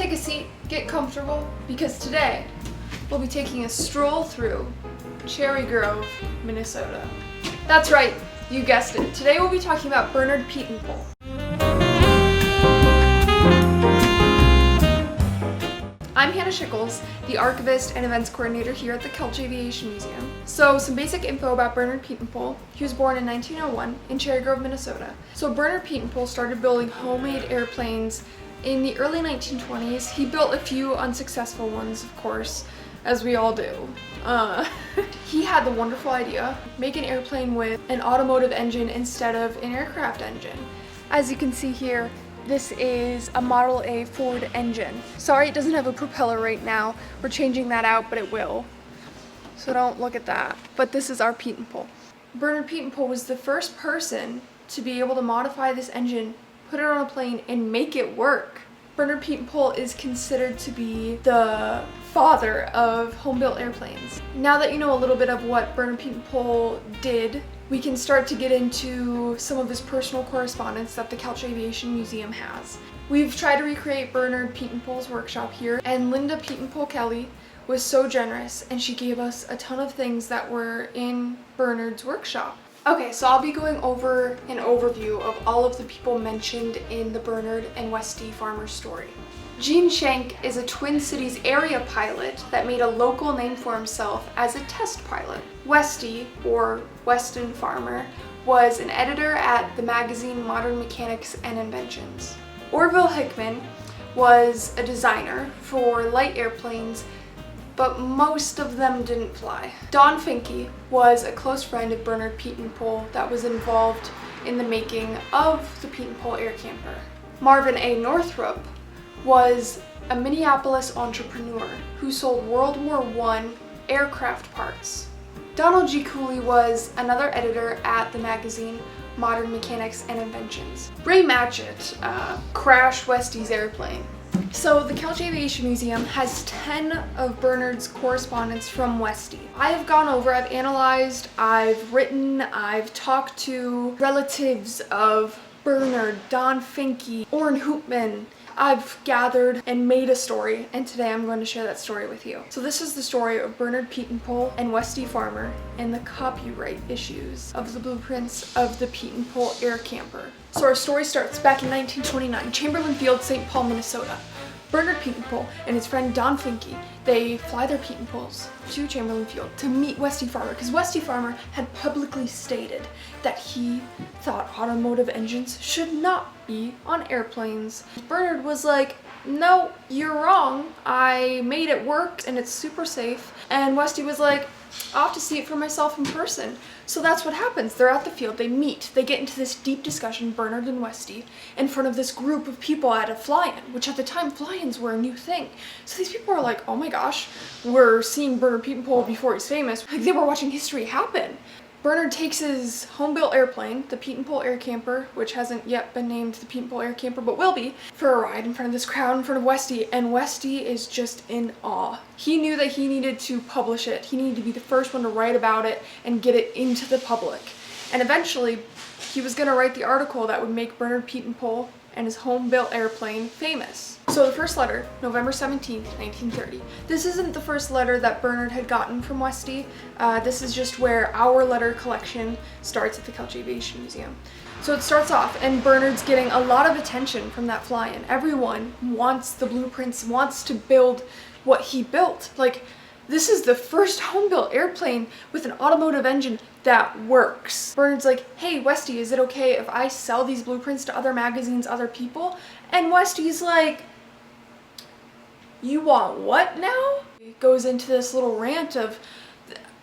take a seat, get comfortable, because today we'll be taking a stroll through Cherry Grove, Minnesota. That's right, you guessed it. Today we'll be talking about Bernard Pietenpol. I'm Hannah Shickles, the Archivist and Events Coordinator here at the Kelch Aviation Museum. So some basic info about Bernard Pietenpol. He was born in 1901 in Cherry Grove, Minnesota. So Bernard Pietenpol started building homemade airplanes in the early 1920s. He built a few unsuccessful ones, of course, as we all do. He had the wonderful idea, make an airplane with an automotive engine instead of an aircraft engine. As you can see here, this is a Model A Ford engine. Sorry it doesn't have a propeller right now. We're changing that out, but it will. So don't look at that. But this is our Pietenpol. Bernard Pietenpol was the first person to be able to modify this engine, put it on a plane, and make it work. Bernard Pietenpol is considered to be the father of home-built airplanes. Now that you know a little bit of what Bernard Pietenpol did, we can start to get into some of his personal correspondence that the Kelch Aviation Museum has. We've tried to recreate Bernard Pietenpol's workshop here, and Linda Pietenpol Kelly was so generous and she gave us a ton of things that were in Bernard's workshop. Okay, so I'll be going over an overview of all of the people mentioned in the Bernard and Westy farmer story. Gene Schenk is a Twin Cities area pilot that made a local name for himself as a test pilot. Westy, or Weston Farmer, was an editor at the magazine Modern Mechanics and Inventions. Orville Hickman was a designer for light airplanes, but most of them didn't fly. Don Finke was a close friend of Bernard Pietenpol that was involved in the making of the Pietenpol air camper. Marvin A. Northrup was a Minneapolis entrepreneur who sold World War I aircraft parts. Donald G. Cooley was another editor at the magazine Modern Mechanics and Inventions. Ray Matchett crashed Westy's airplane. So the Kelch Aviation Museum has 10 of Bernard's correspondence from Westy. I have gone over, I've analyzed, I've written, I've talked to relatives of Bernard, Don Finke, Orrin Hoopman. I've gathered and made a story, and today I'm going to share that story with you. So this is the story of Bernard Pietenpol and Westy Farmer and the copyright issues of the blueprints of the Pietenpol air camper. So our story starts back in 1929, Chamberlain Field, St. Paul, Minnesota. Bernard Pietenpol and his friend Don Finke, they fly their Pietenpols to Chamberlain Field to meet Westy Farmer, because Westy Farmer had publicly stated that he thought automotive engines should not be on airplanes. Bernard was like, no, you're wrong. I made it work and it's super safe. And Westy was like, I'll have to see it for myself in person. So that's what happens. They're at the field, they meet, they get into this deep discussion, Bernard and Westy, in front of this group of people at a fly-in, which at the time fly-ins were a new thing. So these people are like, oh my gosh, we're seeing Bernard Pietenpol before he's famous. Like, they were watching history happen. Bernard takes his home-built airplane, the Pietenpol air camper, which hasn't yet been named the Pietenpol air camper, but will be, for a ride in front of this crowd in front of Westy, and Westy is just in awe. He knew that he needed to publish it. He needed to be the first one to write about it and get it into the public. And eventually, he was going to write the article that would make Bernard Pietenpol and his home-built airplane famous. So the first letter, November 17th, 1930. This isn't the first letter that Bernard had gotten from Westy. This is just where our letter collection starts at the Kelch Aviation Museum. So it starts off, and Bernard's getting a lot of attention from that fly-in. Everyone wants the blueprints, wants to build what he built. Like, this is the first home-built airplane with an automotive engine that works. Bernard's like, hey, Westy, is it okay if I sell these blueprints to other magazines, other people? And Westy's like, you want what now? He goes into this little rant of,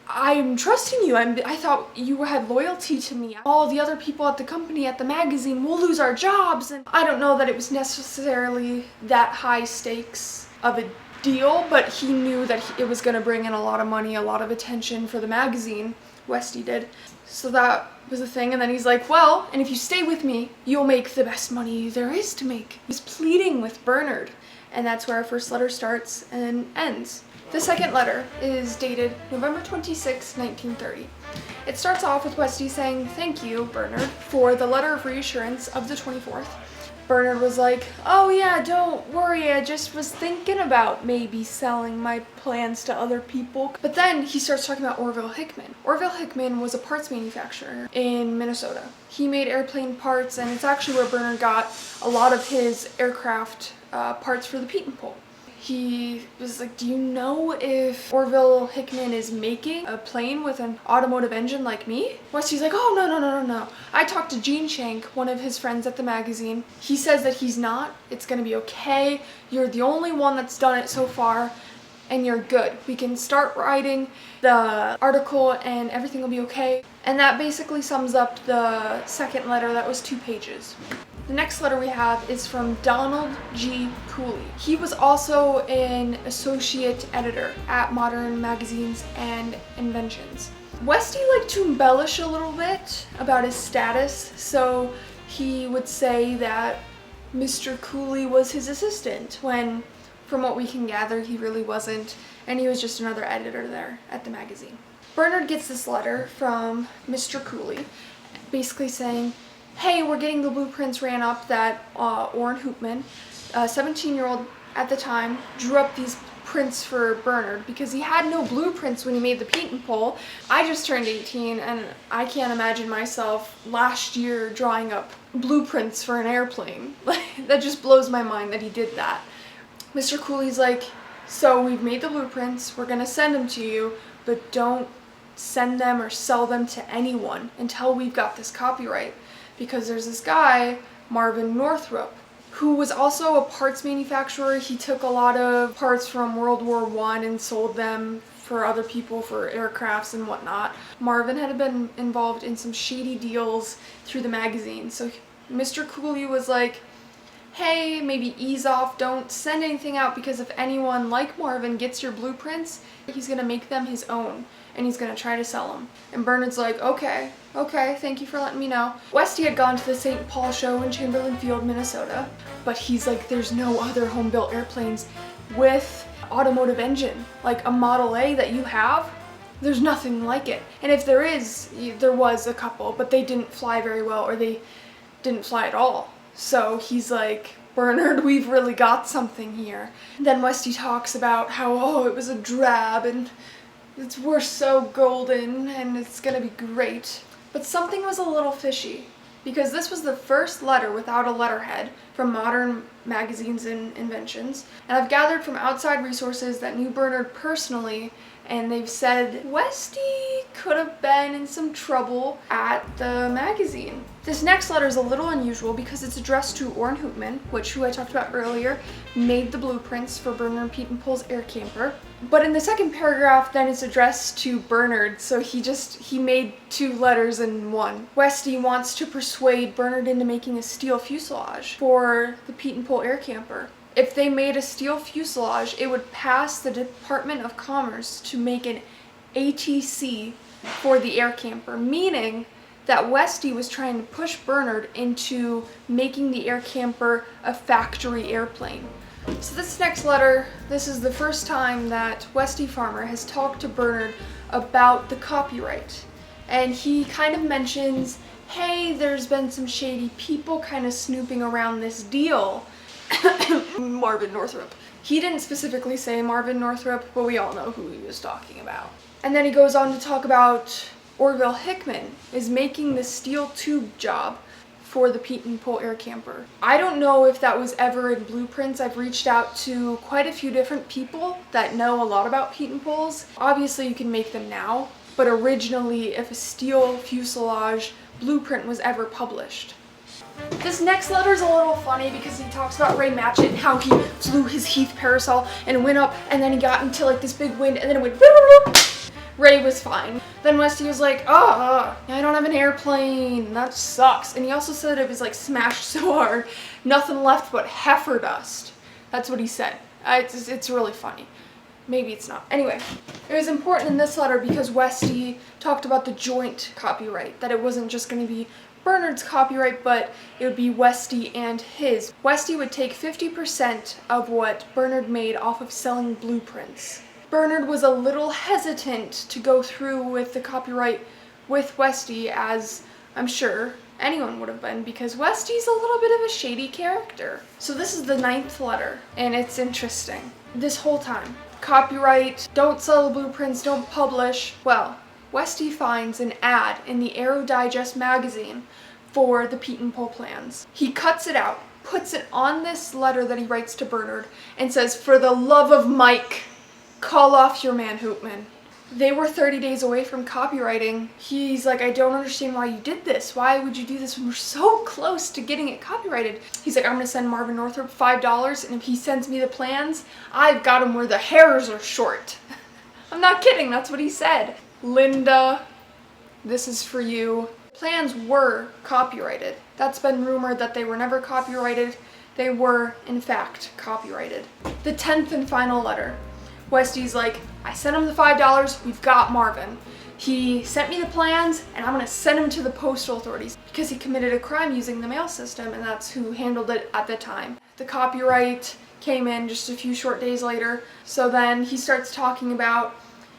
I'm trusting you. I thought you had loyalty to me. All the other people at the company, at the magazine, will lose our jobs. And I don't know that it was necessarily that high stakes of a deal, but he knew that it was going to bring in a lot of money, a lot of attention for the magazine. Westy did. So that was a thing. And then he's like, well, and if you stay with me, you'll make the best money there is to make. He's pleading with Bernard. And that's where our first letter starts and ends. The second letter is dated November 26, 1930. It starts off with Westy saying, thank you, Bernard, for the letter of reassurance of the 24th. Bernard was like, oh yeah, don't worry, I just was thinking about maybe selling my plans to other people. But then he starts talking about Orville Hickman. Orville Hickman was a parts manufacturer in Minnesota. He made airplane parts, and it's actually where Bernard got a lot of his aircraft parts for the Pietenpol. He was like, do you know if Orville Hickman is making a plane with an automotive engine like me? Westy's like, oh, no. I talked to Gene Shank, one of his friends at the magazine. He says that he's not. It's going to be okay. You're the only one that's done it so far, and you're good. We can start writing the article and everything will be okay. And that basically sums up the second letter. That was 2 pages. The next letter we have is from Donald G. Cooley. He was also an associate editor at Modern Magazines and Inventions. Westy liked to embellish a little bit about his status, so he would say that Mr. Cooley was his assistant, when from what we can gather he really wasn't, and he was just another editor there at the magazine. Bernard gets this letter from Mr. Cooley basically saying, hey, we're getting the blueprints ran up that Orrin Hoopman, a 17-year-old at the time, drew up these prints for Bernard because he had no blueprints when he made the Pietenpol. I just turned 18 and I can't imagine myself last year drawing up blueprints for an airplane. That just blows my mind that he did that. Mr. Cooley's like, so we've made the blueprints, we're gonna send them to you, but don't send them or sell them to anyone until we've got this copyright. Because there's this guy, Marvin Northrop, who was also a parts manufacturer. He took a lot of parts from World War I and sold them for other people for aircrafts and whatnot. Marvin had been involved in some shady deals through the magazine. So Mr. Cooley was like, hey, maybe ease off, don't send anything out, because if anyone like Marvin gets your blueprints, he's gonna make them his own and he's gonna try to sell them. And Bernard's like, okay, thank you for letting me know. Westy had gone to the St. Paul show in Chamberlain Field, Minnesota, but he's like, there's no other home-built airplanes with automotive engine, like a Model A that you have. There's nothing like it. And if there is, there was a couple, but they didn't fly very well, or they didn't fly at all. So he's like, Bernard, we've really got something here. Then Westy talks about how, it was a drab and we're so golden and it's gonna be great. But something was a little fishy, because this was the first letter without a letterhead from Modern Magazines and Inventions. And I've gathered from outside resources that knew Bernard personally, and they've said Westy could have been in some trouble at the magazine. This next letter is a little unusual because it's addressed to Orrin Hoopman, who I talked about earlier, made the blueprints for Bernard Pietenpol's air camper. But in the second paragraph, then it's addressed to Bernard, so he made 2 letters in one. Westy wants to persuade Bernard into making a steel fuselage for the Pietenpol air camper. If they made a steel fuselage, it would pass the Department of Commerce to make an ATC for the air camper, meaning that Westy was trying to push Bernard into making the air camper a factory airplane. So this next letter, this is the first time that Westy Farmer has talked to Bernard about the copyright. And he kind of mentions, hey, there's been some shady people kind of snooping around this deal. Marvin Northrop. He didn't specifically say Marvin Northrop, but we all know who he was talking about. And then he goes on to talk about Orville Hickman is making the steel tube job for the Pietenpol air camper. I don't know if that was ever in blueprints. I've reached out to quite a few different people that know a lot about Pietenpols. Obviously you can make them now, but originally if a steel fuselage blueprint was ever published. This next letter is a little funny because he talks about Ray Matchett and how he flew his Heath parasol and went up, and then he got into like this big wind and then it went whoop. Ray was fine. Then Westy was like, I don't have an airplane, that sucks. And he also said it was like smashed so hard, nothing left but heifer dust. That's what he said. It's really funny. Maybe it's not. Anyway, it was important in this letter because Westy talked about the joint copyright, that it wasn't just going to be Bernard's copyright, but it would be Westy and his. Westy would take 50% of what Bernard made off of selling blueprints. Bernard was a little hesitant to go through with the copyright with Westy, as I'm sure anyone would have been, because Westy's a little bit of a shady character. So this is the 9th letter, and it's interesting. This whole time, copyright, don't sell blueprints, don't publish. Well, Westy finds an ad in the Aero Digest magazine for the Pietenpol plans. He cuts it out, puts it on this letter that he writes to Bernard, and says, "For the love of Mike, call off your man Hoopman." They were 30 days away from copywriting. He's like, "I don't understand why you did this. Why would you do this when we're so close to getting it copyrighted?" He's like, "I'm gonna send Marvin Northrop $5, and if he sends me the plans, I've got him where the hairs are short." I'm not kidding, that's what he said. Linda, this is for you. Plans were copyrighted. That's been rumored that they were never copyrighted. They were, in fact, copyrighted. The 10th and final letter. Westy's like, "I sent him the $5, we've got Marvin. He sent me the plans, and I'm gonna send him to the postal authorities," because he committed a crime using the mail system, and that's who handled it at the time. The copyright came in just a few short days later, so then he starts talking about,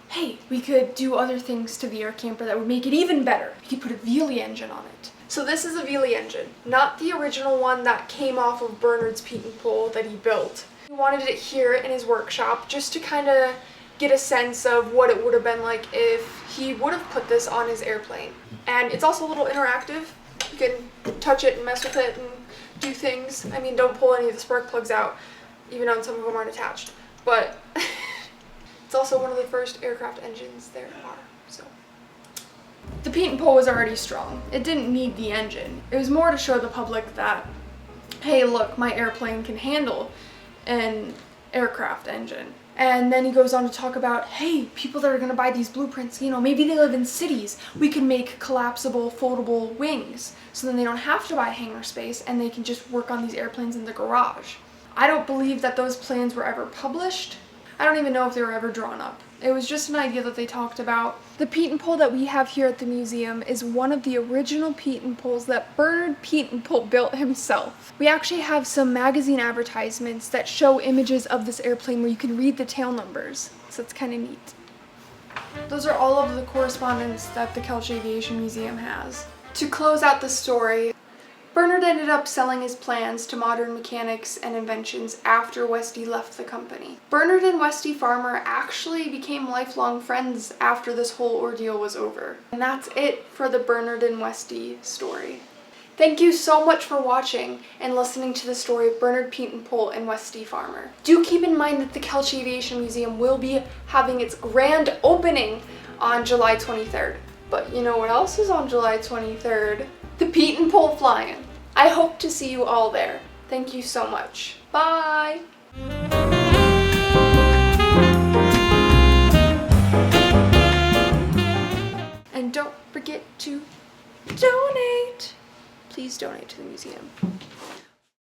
hey, we could do other things to the air camper that would make it even better. We could put a Veely engine on it. So this is a Veely engine, not the original one that came off of Bernard's Pietenpol that he built. He wanted it here in his workshop just to kind of get a sense of what it would have been like if he would have put this on his airplane. And it's also a little interactive. You can touch it and mess with it and do things. I mean, don't pull any of the spark plugs out, even though some of them aren't attached. But it's also one of the first aircraft engines there are, so. The Pietenpol was already strong. It didn't need the engine. It was more to show the public that, hey, look, my airplane can handle an aircraft engine. And then he goes on to talk about, hey, people that are going to buy these blueprints, you know, maybe they live in cities. We can make collapsible, foldable wings, so then they don't have to buy hangar space and they can just work on these airplanes in the garage. I don't believe that those plans were ever published. I don't even know if they were ever drawn up. It was just an idea that they talked about. The Pietenpol that we have here at the museum is one of the original Pietenpols that Bernard Pietenpol built himself. We actually have some magazine advertisements that show images of this airplane where you can read the tail numbers, so it's kind of neat. Those are all of the correspondence that the Kelch Aviation Museum has. To close out the story, Bernard ended up selling his plans to Modern Mechanics and Inventions after Westy left the company. Bernard and Westy Farmer actually became lifelong friends after this whole ordeal was over. And that's it for the Bernard and Westy story. Thank you so much for watching and listening to the story of Bernard Pietenpol and Westy Farmer. Do keep in mind that the Kelch Aviation Museum will be having its grand opening on July 23rd. But you know what else is on July 23rd? The Pietenpol flying. I hope to see you all there. Thank you so much. Bye! And don't forget to donate. Please donate to the museum.